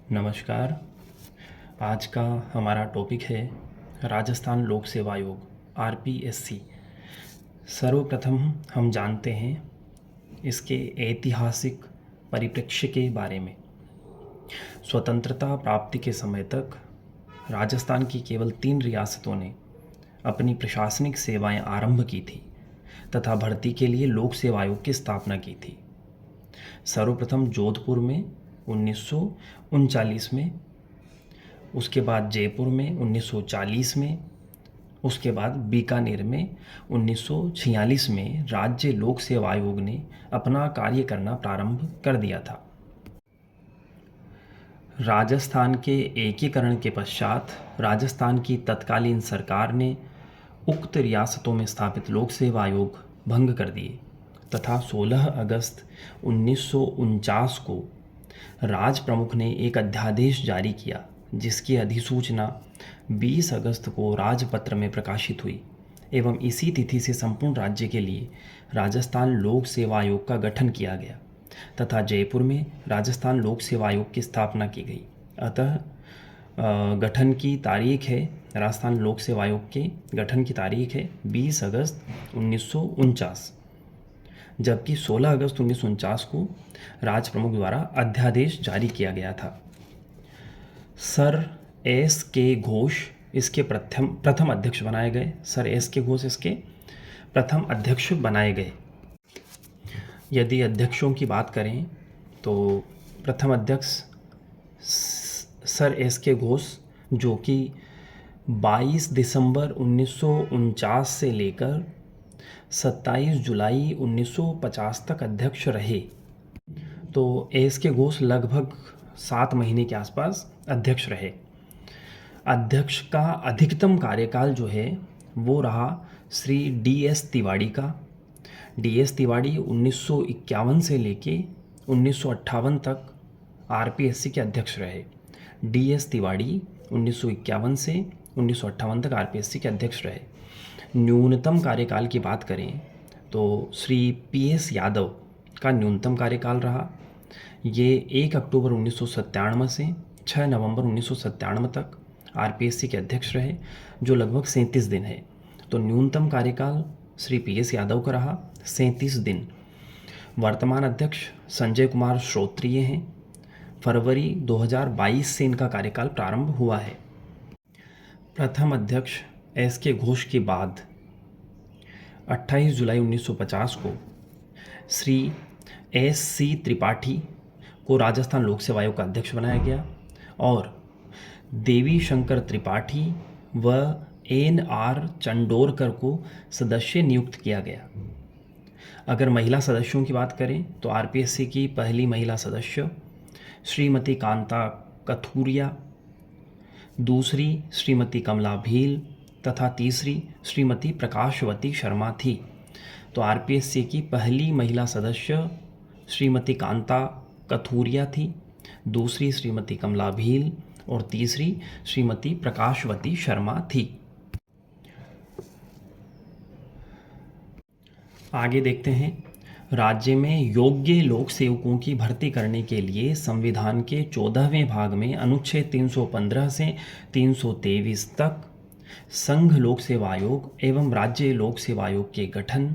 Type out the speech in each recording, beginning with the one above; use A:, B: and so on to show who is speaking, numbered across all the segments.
A: नमस्कार। आज का हमारा टॉपिक है राजस्थान लोक सेवा आयोग आरपीएससी। सर्वप्रथम हम जानते हैं इसके ऐतिहासिक परिप्रेक्ष्य के बारे में। स्वतंत्रता प्राप्ति के समय तक राजस्थान की केवल 3 रियासतों ने अपनी प्रशासनिक सेवाएं आरंभ की थी तथा भर्ती के लिए लोक सेवा आयोग की स्थापना की थी। सर्वप्रथम जोधपुर में 1939 में, उसके बाद जयपुर में 1940 में, उसके बाद बीकानेर में 1946 में राज्य लोक सेवा आयोग ने अपना कार्य करना प्रारंभ कर दिया था। राजस्थान के एकीकरण के पश्चात राजस्थान की तत्कालीन सरकार ने उक्त रियासतों में स्थापित लोक सेवा आयोग भंग कर दिए तथा 16 अगस्त 1949 को राज प्रमुख ने एक अध्यादेश जारी किया, जिसकी अधिसूचना 20 अगस्त को राजपत्र में प्रकाशित हुई एवं इसी तिथि से संपूर्ण राज्य के लिए राजस्थान लोक सेवा आयोग का गठन किया गया तथा जयपुर में राजस्थान लोक सेवा आयोग की स्थापना की गई। अतः गठन की तारीख है, राजस्थान लोक सेवा आयोग के गठन की तारीख है 20 अगस्त 1949, जबकि 16 अगस्त 1949 को राज प्रमुख द्वारा अध्यादेश जारी किया गया था। सर एस के घोष इसके प्रथम अध्यक्ष बनाए गए। सर एस के घोष इसके प्रथम अध्यक्ष बनाए गए। यदि अध्यक्षों की बात करें तो प्रथम अध्यक्ष सर एस के घोष, जो कि 22 दिसंबर 1949 से लेकर 27 जुलाई 1950 तक अध्यक्ष रहे। तो एस के घोष लगभग 7 महीने के आसपास अध्यक्ष रहे। अध्यक्ष का अधिकतम कार्यकाल जो है वो रहा श्री डी.एस. तिवाड़ी का। डी.एस. तिवाड़ी 1951 से लेके 1958 तक आरपीएससी के अध्यक्ष रहे। डी.एस. तिवाड़ी 1951 से 1958 तक आरपीएससी के अध्यक्ष रहे। न्यूनतम कार्यकाल की बात करें तो श्री पी.एस. यादव का न्यूनतम कार्यकाल रहा। ये 1 अक्टूबर 1997 से 6 नवंबर 1997 तक आरपीएससी के अध्यक्ष रहे, जो लगभग 37 दिन है। तो न्यूनतम कार्यकाल श्री पी.एस. यादव का रहा 37 दिन। वर्तमान अध्यक्ष संजय कुमार श्रोत्रिय हैं। फरवरी 2022 से इनका कार्यकाल प्रारंभ हुआ है। प्रथम अध्यक्ष एस के घोष के बाद 28 जुलाई 1950 को श्री एस.सी. त्रिपाठी को राजस्थान लोक सेवा आयोग का अध्यक्ष बनाया गया और देवी शंकर त्रिपाठी व एन.आर. चंडोरकर को सदस्य नियुक्त किया गया। अगर महिला सदस्यों की बात करें तो आरपीएससी की पहली महिला सदस्य श्रीमती कांता कथूरिया, दूसरी श्रीमती कमला भील तथा तीसरी श्रीमती प्रकाशवती शर्मा थी। तो आरपीएससी की पहली महिला सदस्य श्रीमती कांता कथूरिया थी, दूसरी श्रीमती कमला भील और तीसरी श्रीमती प्रकाशवती शर्मा थी। आगे देखते हैं। राज्य में योग्य लोक सेवकों की भर्ती करने के लिए संविधान के 14वें भाग में अनुच्छेद 315 से 323 तक संघ लोक सेवा आयोग एवं राज्य लोक सेवा आयोग के गठन,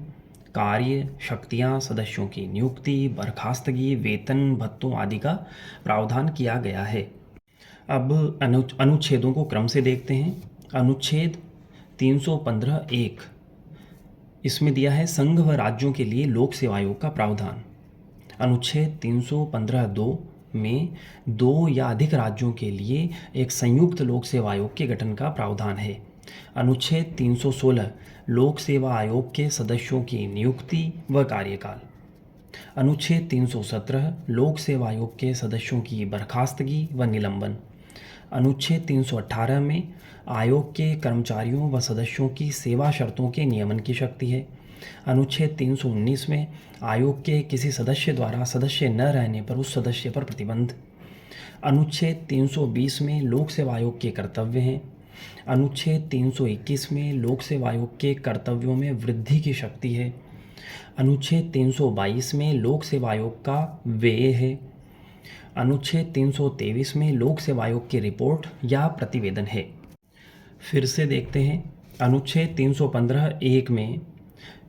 A: कार्य, शक्तियां, सदस्यों की नियुक्ति, बर्खास्तगी, वेतन, भत्तों आदि का प्रावधान किया गया है। अब अनुच्छेदों को क्रम से देखते हैं। अनुच्छेद 315(1) इसमें दिया है संघ व राज्यों के लिए लोक सेवा आयोग का प्रावधान। अनुच्छेद 315(2) में 2 या अधिक राज्यों के लिए एक संयुक्त लोक सेवा आयोग के गठन का प्रावधान है। अनुच्छेद 316 लोक सेवा आयोग के सदस्यों की नियुक्ति व कार्यकाल। अनुच्छेद 317 लोक सेवा आयोग के सदस्यों की बर्खास्तगी व निलंबन। अनुच्छेद 318 में आयोग के कर्मचारियों व सदस्यों की सेवा शर्तों के नियमन की शक्ति है। अनुच्छेद 319 में आयोग के किसी सदस्य द्वारा सदस्य न रहने पर उस सदस्य पर प्रतिबंध। अनुच्छेद 320 में लोक सेवा आयोग के कर्तव्य हैं। अनुच्छेद 321 में लोक सेवा आयोग के कर्तव्यों में वृद्धि की शक्ति है। अनुच्छेद 322 में लोक सेवा आयोग का व्यय है। अनुच्छेद 323 में लोक सेवा आयोग की रिपोर्ट या प्रतिवेदन है। फिर से देखते हैं, अनुच्छेद 315(1) में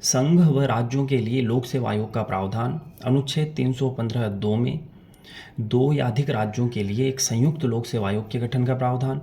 A: संघ व राज्यों के लिए लोक सेवा आयोग का प्रावधान, अनुच्छेद 315(2) में 2 या अधिक राज्यों के लिए एक संयुक्त लोक सेवा आयोग के गठन का प्रावधान,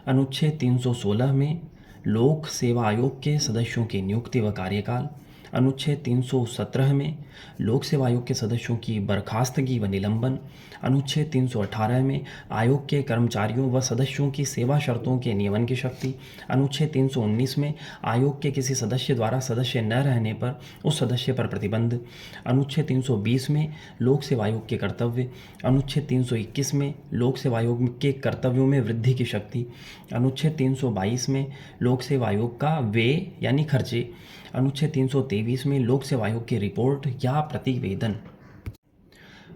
A: अनुच्छेद 316 में लोक सेवा आयोग के सदस्यों की नियुक्ति व कार्यकाल, अनुच्छेद 317 में लोक सेवा आयोग के सदस्यों की बर्खास्तगी व निलंबन, अनुच्छेद 318 में आयोग के कर्मचारियों व सदस्यों की सेवा शर्तों के नियमन की शक्ति, अनुच्छेद 319 में आयोग के किसी सदस्य द्वारा सदस्य न रहने पर उस सदस्य पर प्रतिबंध, अनुच्छेद 320 में लोक सेवा आयोग के कर्तव्य, अनुच्छेद 321 में लोक सेवा आयोग के कर्तव्यों में वृद्धि की शक्ति, अनुच्छेद 322 में लोक सेवा आयोग का व्यय यानी खर्चे, अनुच्छेद 323 में लोक सेवा आयोग की रिपोर्ट या प्रतिवेदन।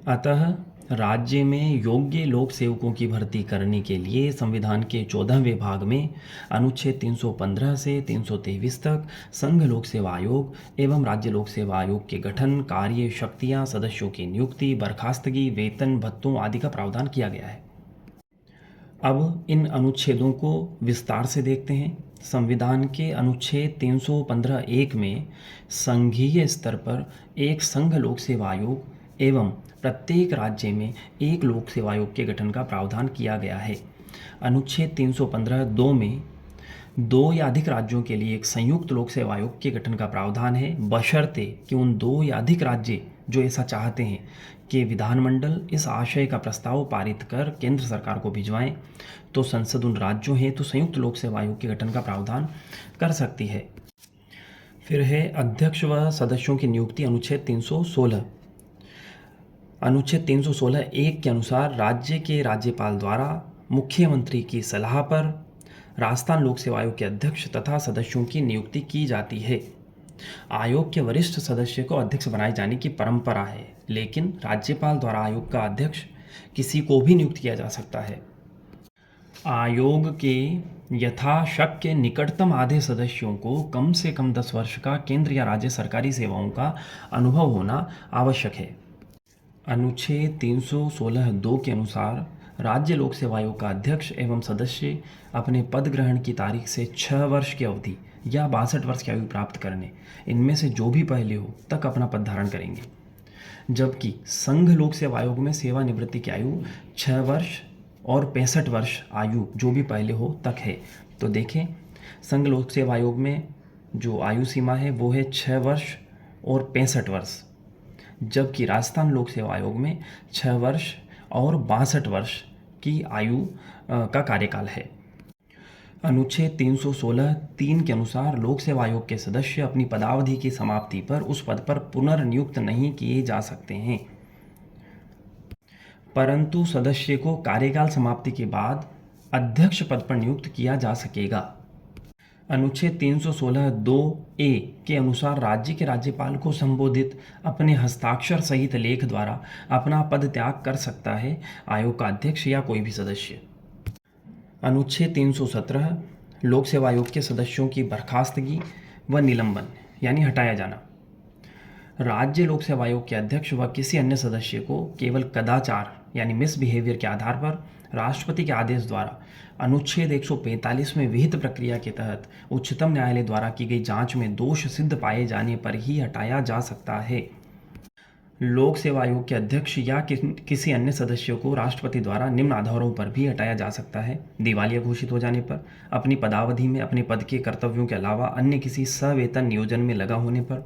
A: अतः राज्य में योग्य लोक सेवकों की भर्ती करने के लिए संविधान के 14वें भाग में अनुच्छेद 315 से 323 तक संघ लोक सेवा आयोग एवं राज्य लोक सेवा आयोग के गठन, कार्य, शक्तियां, सदस्यों की नियुक्ति, बर्खास्तगी, वेतन, भत्तों आदि का प्रावधान किया गया है। अब इन अनुच्छेदों को विस्तार से देखते हैं। संविधान के अनुच्छेद 315(1) में संघीय स्तर पर एक संघ लोक सेवा आयोग एवं प्रत्येक राज्य में एक लोक सेवा आयोग के गठन का प्रावधान किया गया है। अनुच्छेद 315(2) में 2 या अधिक राज्यों के लिए एक संयुक्त लोक सेवा आयोग के गठन का प्रावधान है, बशर्ते कि उन 2 या अधिक राज्य जो ऐसा चाहते हैं कि विधानमंडल इस आशय का प्रस्ताव पारित कर केंद्र सरकार को भिजवाएं, तो संसद उन राज्यों हेतु संयुक्त लोक सेवा आयोग के गठन का प्रावधान कर सकती है। फिर है अध्यक्ष व सदस्यों की नियुक्ति, अनुच्छेद 316। अनुच्छेद 316(1) के अनुसार राज्य के राज्यपाल द्वारा मुख्यमंत्री की सलाह पर राजस्थान लोक सेवा आयोग के अध्यक्ष तथा सदस्यों की नियुक्ति की जाती है। आयोग के वरिष्ठ सदस्य को अध्यक्ष बनाए जाने की परंपरा है, लेकिन राज्यपाल द्वारा आयोग का अध्यक्ष किसी को भी नियुक्त किया जा सकता है। आयोग के यथाशक्य निकटतम आधे सदस्यों को कम से कम 10 वर्ष का केंद्र या राज्य सरकारी सेवाओं का अनुभव होना आवश्यक है। अनुच्छेद 316(2) के अनुसार राज्य लोक सेवा आयोग का अध्यक्ष एवं सदस्य अपने पद ग्रहण की तारीख से 6 वर्ष की अवधि या 62 वर्ष की आयु प्राप्त करने, इनमें से जो भी पहले हो तक अपना पद धारण करेंगे। जबकि संघ लोक सेवा आयोग में सेवानिवृत्ति की आयु 6 वर्ष और 65 वर्ष आयु जो भी पहले हो तक है। तो देखें, संघ लोक सेवा आयोग में जो आयु सीमा है वो है 6 वर्ष और 65 वर्ष, जबकि राजस्थान लोक सेवा आयोग में 6 वर्ष और 62 वर्ष की आयु का कार्यकाल है। अनुच्छेद 316(3) के अनुसार लोक सेवा आयोग के सदस्य अपनी पदावधि की समाप्ति पर उस पद पर पुनर्नियुक्त नहीं किए जा सकते हैं, परंतु सदस्य को कार्यकाल समाप्ति के बाद अध्यक्ष पद पर नियुक्त किया जा सकेगा। अनुच्छेद 316(2)(a) के अनुसार राज्य के राज्यपाल को संबोधित अपने हस्ताक्षर सहित लेख द्वारा अपना पद त्याग कर सकता है आयोग का अध्यक्ष या कोई भी सदस्य। अनुच्छेद 317 लोक सेवा आयोग के सदस्यों की बर्खास्तगी व निलंबन यानी हटाया जाना। राज्य लोक सेवा आयोग के अध्यक्ष व किसी अन्य सदस्य को केवल कदाचार यानी मिसबिहेवियर के आधार पर राष्ट्रपति के आदेश द्वारा अनुच्छेद 145 में विहित प्रक्रिया के तहत उच्चतम न्यायालय द्वारा की गई जांच में दोष सिद्ध पाए जाने पर ही हटाया जा सकता है। लोक सेवा आयोग के अध्यक्ष या किसी अन्य सदस्य को राष्ट्रपति द्वारा निम्न आधारों पर भी हटाया जा सकता है: दिवालिया घोषित हो जाने पर, अपनी पदावधि में अपने पद के कर्तव्यों के अलावा अन्य किसी सवेतन नियोजन में लगा होने पर,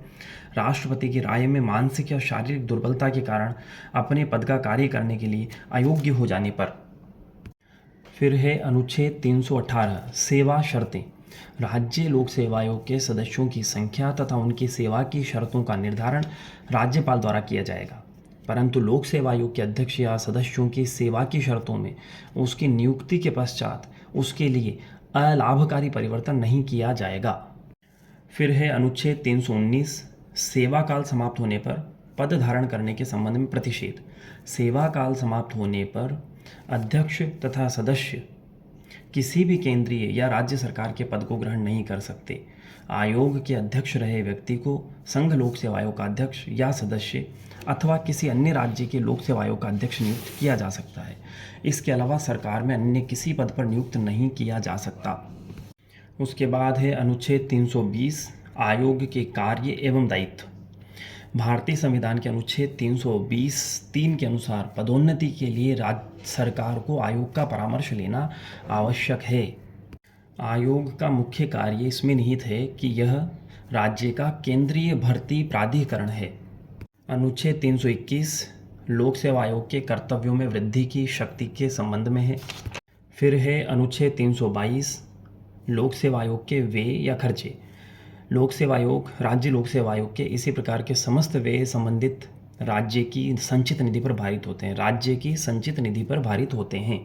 A: राष्ट्रपति की राय में मानसिक या शारीरिक दुर्बलता के कारण अपने पद का कार्य करने के लिए अयोग्य हो जाने पर। फिर है अनुच्छेद 318 सेवा शर्तें। राज्य लोक सेवा आयोग के सदस्यों की संख्या तथा उनकी सेवा की शर्तों का निर्धारण राज्यपाल द्वारा किया जाएगा, परंतु लोक सेवा आयोग के अध्यक्ष या सदस्यों की सेवा की शर्तों में उसकी नियुक्ति के पश्चात उसके लिए अलाभकारी परिवर्तन नहीं किया जाएगा। फिर है अनुच्छेद 319 सेवा काल समाप्त होने पर पद धारण करने के संबंध में प्रतिषेध। सेवा काल समाप्त होने पर अध्यक्ष तथा सदस्य किसी भी केंद्रीय या राज्य सरकार के पद को ग्रहण नहीं कर सकते। आयोग के अध्यक्ष रहे व्यक्ति को संघ लोक सेवा आयोग का अध्यक्ष या सदस्य अथवा किसी अन्य राज्य के लोक सेवा आयोग का अध्यक्ष नियुक्त किया जा सकता है। इसके अलावा सरकार में अन्य किसी पद पर नियुक्त नहीं किया जा सकता। उसके बाद है अनुच्छेद 320 आयोग के कार्य एवं दायित्व। भारतीय संविधान के अनुच्छेद 320(3) के अनुसार पदोन्नति के लिए राज्य सरकार को आयोग का परामर्श लेना आवश्यक है। आयोग का मुख्य कार्य इसमें निहित है कि यह राज्य का केंद्रीय भर्ती प्राधिकरण है। अनुच्छेद 321 लोक सेवा आयोग के कर्तव्यों में वृद्धि की शक्ति के संबंध में है। फिर है अनुच्छेद 322 लोक सेवा आयोग के व्यय या खर्चे। लोक सेवा आयोग राज्य लोक सेवा आयोग के इसी प्रकार के समस्त व्यय संबंधित राज्य की संचित निधि पर भारित होते हैं।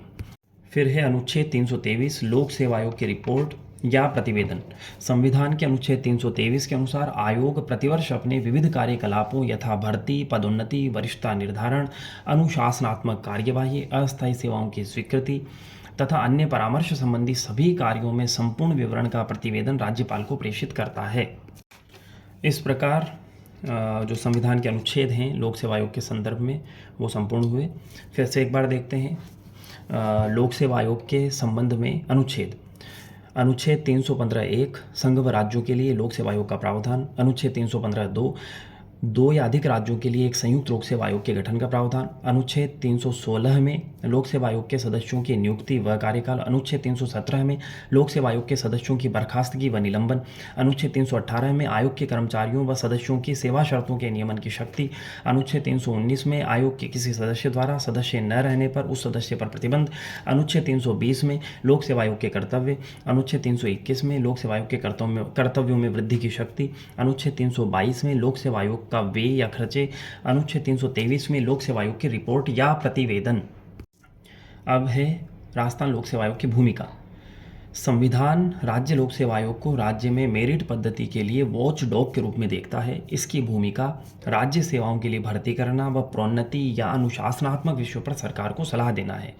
A: फिर है अनुच्छेद 323 लोक सेवा आयोग की रिपोर्ट या प्रतिवेदन। संविधान के अनुच्छेद 323 के अनुसार आयोग प्रतिवर्ष अपने विविध कार्यकलापों यथा भर्ती, पदोन्नति, वरिष्ठता निर्धारण, अनुशासनात्मक कार्यवाही, अस्थायी सेवाओं की स्वीकृति तथा अन्य परामर्श संबंधी सभी कार्यों में संपूर्ण विवरण का प्रतिवेदन राज्यपाल को प्रेषित करता है। इस प्रकार जो संविधान के अनुच्छेद हैं लोक सेवा आयोग के संदर्भ में वो संपूर्ण हुए। फिर से एक बार देखते हैं लोक सेवा आयोग के संबंध में अनुच्छेद 315(1) संघ व राज्यों के लिए लोक सेवा आयोग का प्रावधान। अनुच्छेद 315(2) दो या अधिक राज्यों के लिए एक संयुक्त लोक सेवा आयोग के गठन का प्रावधान। अनुच्छेद 316 में लोक सेवा आयोग के सदस्यों की नियुक्ति व कार्यकाल। अनुच्छेद 317 में लोक सेवा आयोग के सदस्यों की बर्खास्तगी व निलंबन। अनुच्छेद 318 में आयोग के कर्मचारियों व सदस्यों की सेवा शर्तों के नियमन की शक्ति। अनुच्छेद 319 में आयोग के किसी सदस्य द्वारा सदस्य न रहने पर उस सदस्य पर प्रतिबंध। अनुच्छेद 320 में लोक सेवा आयोग के कर्तव्य। अनुच्छेद 321 में लोक सेवा आयोग के कर्तव्यों में वृद्धि की शक्ति। अनुच्छेद 322 में लोक सेवा आयोग का व्यय या खर्चे। अनुच्छेद 323 में लोक सेवा आयोग की रिपोर्ट या प्रतिवेदन। अब है राजस्थान लोक सेवा आयोग की भूमिका। संविधान राज्य लोक सेवा आयोग को राज्य में मेरिट पद्धति के लिए वॉच डॉग के रूप में देखता है। इसकी भूमिका राज्य सेवाओं के लिए भर्ती करना व प्रोन्नति या अनुशासनात्मक विषयों पर सरकार को सलाह देना है।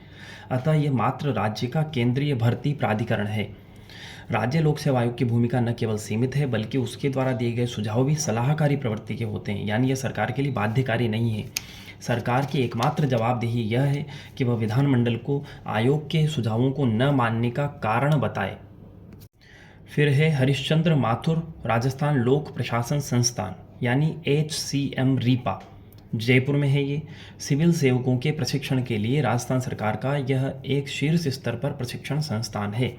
A: अतः यह मात्र राज्य का केंद्रीय भर्ती प्राधिकरण है। राज्य लोक सेवा आयोग की भूमिका न केवल सीमित है बल्कि उसके द्वारा दिए गए सुझाव भी सलाहकारी प्रवृत्ति के होते हैं, यानी यह सरकार के लिए बाध्यकारी नहीं है। सरकार की एकमात्र जवाबदेही यह है कि वह विधानमंडल को आयोग के सुझावों को न मानने का कारण बताए। फिर है हरिश्चंद्र माथुर राजस्थान लोक प्रशासन संस्थान यानी HCM रीपा, जयपुर में है। ये सिविल सेवकों के प्रशिक्षण के लिए राजस्थान सरकार का यह एक शीर्ष स्तर पर प्रशिक्षण संस्थान है।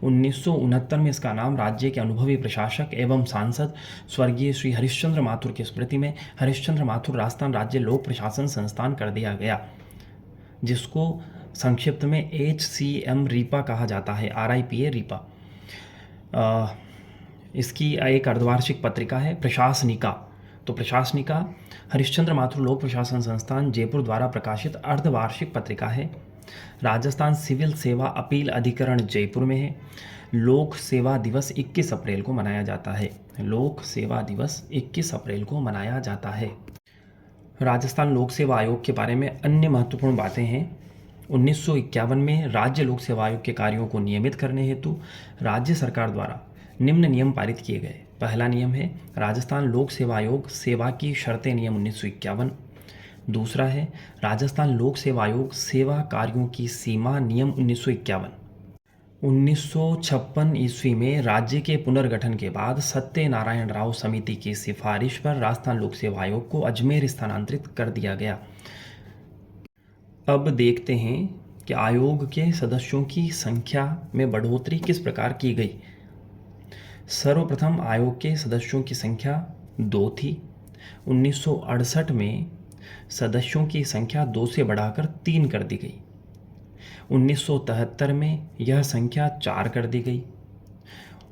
A: 1969 में इसका नाम राज्य के अनुभवी प्रशासक एवं सांसद स्वर्गीय श्री हरिश्चंद्र माथुर की स्मृति में हरिश्चंद्र माथुर राजस्थान राज्य लोक प्रशासन संस्थान कर दिया गया, जिसको संक्षिप्त में HCM रीपा कहा जाता है, RIPA रीपा। इसकी एक अर्धवार्षिक पत्रिका है प्रशासनिका। तो प्रशासनिका हरिश्चंद्र माथुर लोक प्रशासन संस्थान जयपुर द्वारा प्रकाशित अर्धवार्षिक पत्रिका है। राजस्थान सिविल सेवा अपील अधिकरण जयपुर में है। लोक सेवा दिवस 21 अप्रैल को मनाया जाता है। लोक सेवा दिवस 21 अप्रैल को मनाया जाता है। राजस्थान लोक सेवा आयोग के बारे में अन्य महत्वपूर्ण बातें हैं। 1951 में राज्य लोक सेवा आयोग के कार्यों को नियमित करने हेतु राज्य सरकार द्वारा निम्न नियम पारित किए गए। पहला नियम है राजस्थान लोक सेवा आयोग सेवा की शर्तें नियम 1951। दूसरा है राजस्थान लोक सेवा आयोग सेवा कार्यों की सीमा नियम 1951। 1956 ईस्वी में राज्य के पुनर्गठन के बाद सत्यनारायण राव समिति की सिफारिश पर राजस्थान लोक सेवा आयोग को अजमेर स्थानांतरित कर दिया गया। अब देखते हैं कि आयोग के सदस्यों की संख्या में बढ़ोतरी किस प्रकार की गई। सर्वप्रथम आयोग के सदस्यों की संख्या 2 थी। 1968 में सदस्यों की संख्या 2 से बढ़ाकर 3 कर दी गई। 1973 में यह संख्या 4 कर दी गई।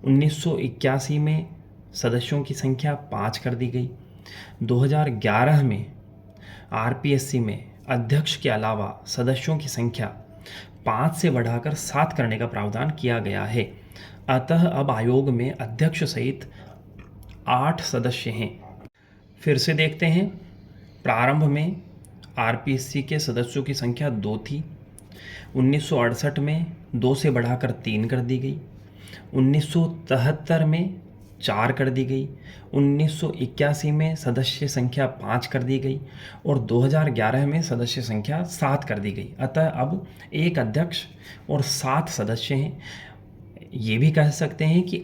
A: 1981 में सदस्यों की संख्या 5 कर दी गई। 2011 में RPSC में अध्यक्ष के अलावा सदस्यों की संख्या 5 से बढ़ाकर 7 करने का प्रावधान किया गया है। अतः अब आयोग में अध्यक्ष सहित 8 सदस्य हैं। फिर से देखते हैं, प्रारंभ में RPSC के सदस्यों की संख्या 2 थी। 1968 में 2 से बढ़ाकर 3 कर दी गई। 1973 में 4 कर दी गई, 1981 में सदस्य संख्या 5 कर दी गई और 2011 में सदस्य संख्या 7 कर दी गई। अतः अब एक अध्यक्ष और 7 सदस्य हैं। ये भी कह सकते हैं कि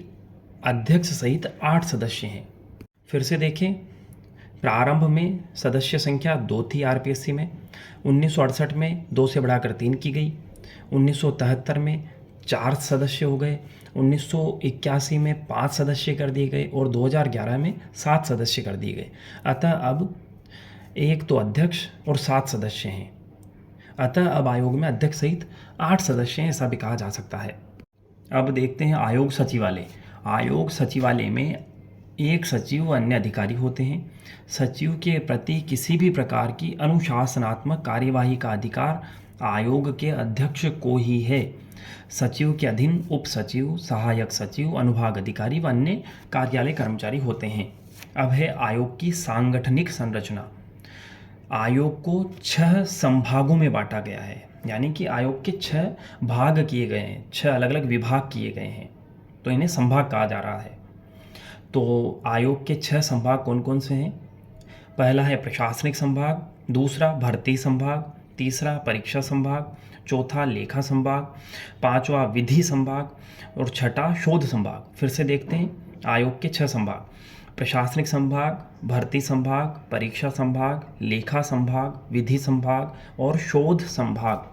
A: अध्यक्ष सहित 8 सदस्य हैं। फिर से देखें, प्रारंभ में सदस्य संख्या 2 थी आरपीएससी में, 1968 में 2 से बढ़ाकर 3 की गई, 1973 में 4 सदस्य हो गए, 1981 में 5 सदस्य कर दिए गए और 2011 में 7 सदस्य कर दिए गए। अतः अब एक तो अध्यक्ष और 7 सदस्य हैं। अतः अब आयोग में अध्यक्ष सहित 8 सदस्य हैं, ऐसा भी कहा जा सकता है। अब देखते हैं आयोग सचिवालय। आयोग सचिवालय में एक सचिव व अन्य अधिकारी होते हैं। सचिव के प्रति किसी भी प्रकार की अनुशासनात्मक कार्यवाही का अधिकार आयोग के अध्यक्ष को ही है। सचिव के अधीन उप सचिव, सहायक सचिव, अनुभाग अधिकारी व अन्य कार्यालय कर्मचारी होते हैं। अब है आयोग की सांगठनिक संरचना। आयोग को 6 संभागों में बांटा गया है, यानी कि आयोग के 6 भाग किए गए हैं, 6 अलग अलग विभाग किए गए हैं, तो इन्हें संभाग कहा जा रहा है। तो आयोग के 6 संभाग कौन कौन से हैं? पहला है प्रशासनिक संभाग, दूसरा भर्ती संभाग, तीसरा परीक्षा संभाग, चौथा लेखा संभाग, पांचवा विधि संभाग और छठा शोध संभाग। फिर से देखते हैं आयोग के 6 संभाग: प्रशासनिक संभाग, भर्ती संभाग, परीक्षा संभाग, लेखा संभाग, विधि संभाग और शोध संभाग।